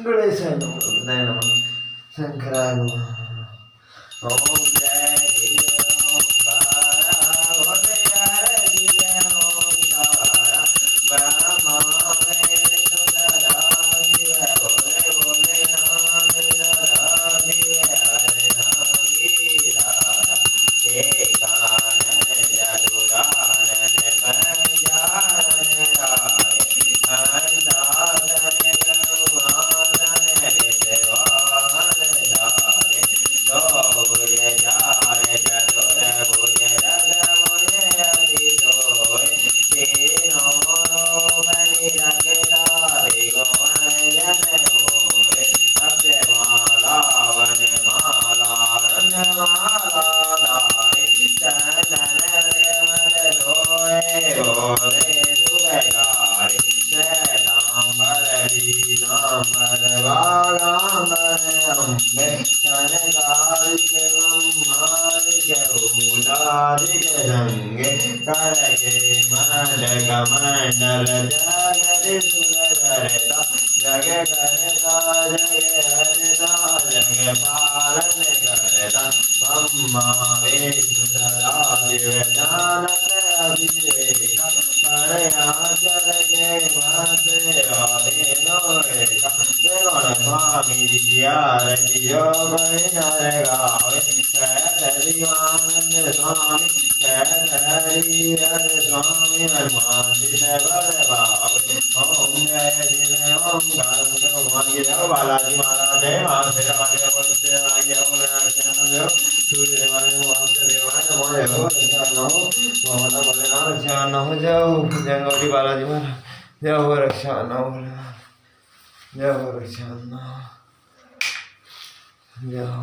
गणेशाय नमः गणपतये नमः शंकराय नमः ओम जय देव ओंकार भोले यार जय ओंकार ब्रह्मा में सुंदरा दिव भोले भोले नाम सदा दिव हरे नाम गिरा कानन जादूरानन पंजानन राय अंदाजन गौआनन विद्वान धारे दो भुज चार चतुर भुज रथ भुज अति सोय तीनों लोक निरखतारि गोवर्धन मोय अक्षमाला वनमाला रत्नमाला धारे चंदन मद सोए भोले सुबहकारी श्वेतांबर पीतांबर वागांबर अम्बे कनकादिक ब्रह्मादिक भूतादिक गंगे करके मंडक मंडल जगत सुरधरता जग करता जग हरता जग पालन करता ब्रह्मा विष्णु सदा शिव जानत अभिषेक परयाचल के मत राधे लोका त्रिगुण स्वामी आरती योग नर गावे कहत शिवानंद स्वामी कहत हरिहर स्वामी हनुमानजित बल भावे ओम जय शिव ओम भगवान की जय बालाजी महाराज जय मां शेरा वाली बोलते आगे बोले अर्चना देव सूर्य देवाय वास देवाय नमो जय हो रक्षा नमो भगवान भोलेनाथ रक्षा नमो जय हो जय गौरी बालाजी महाराज जय हो रक्षा नमो जय हो रक्षा नमो जय हो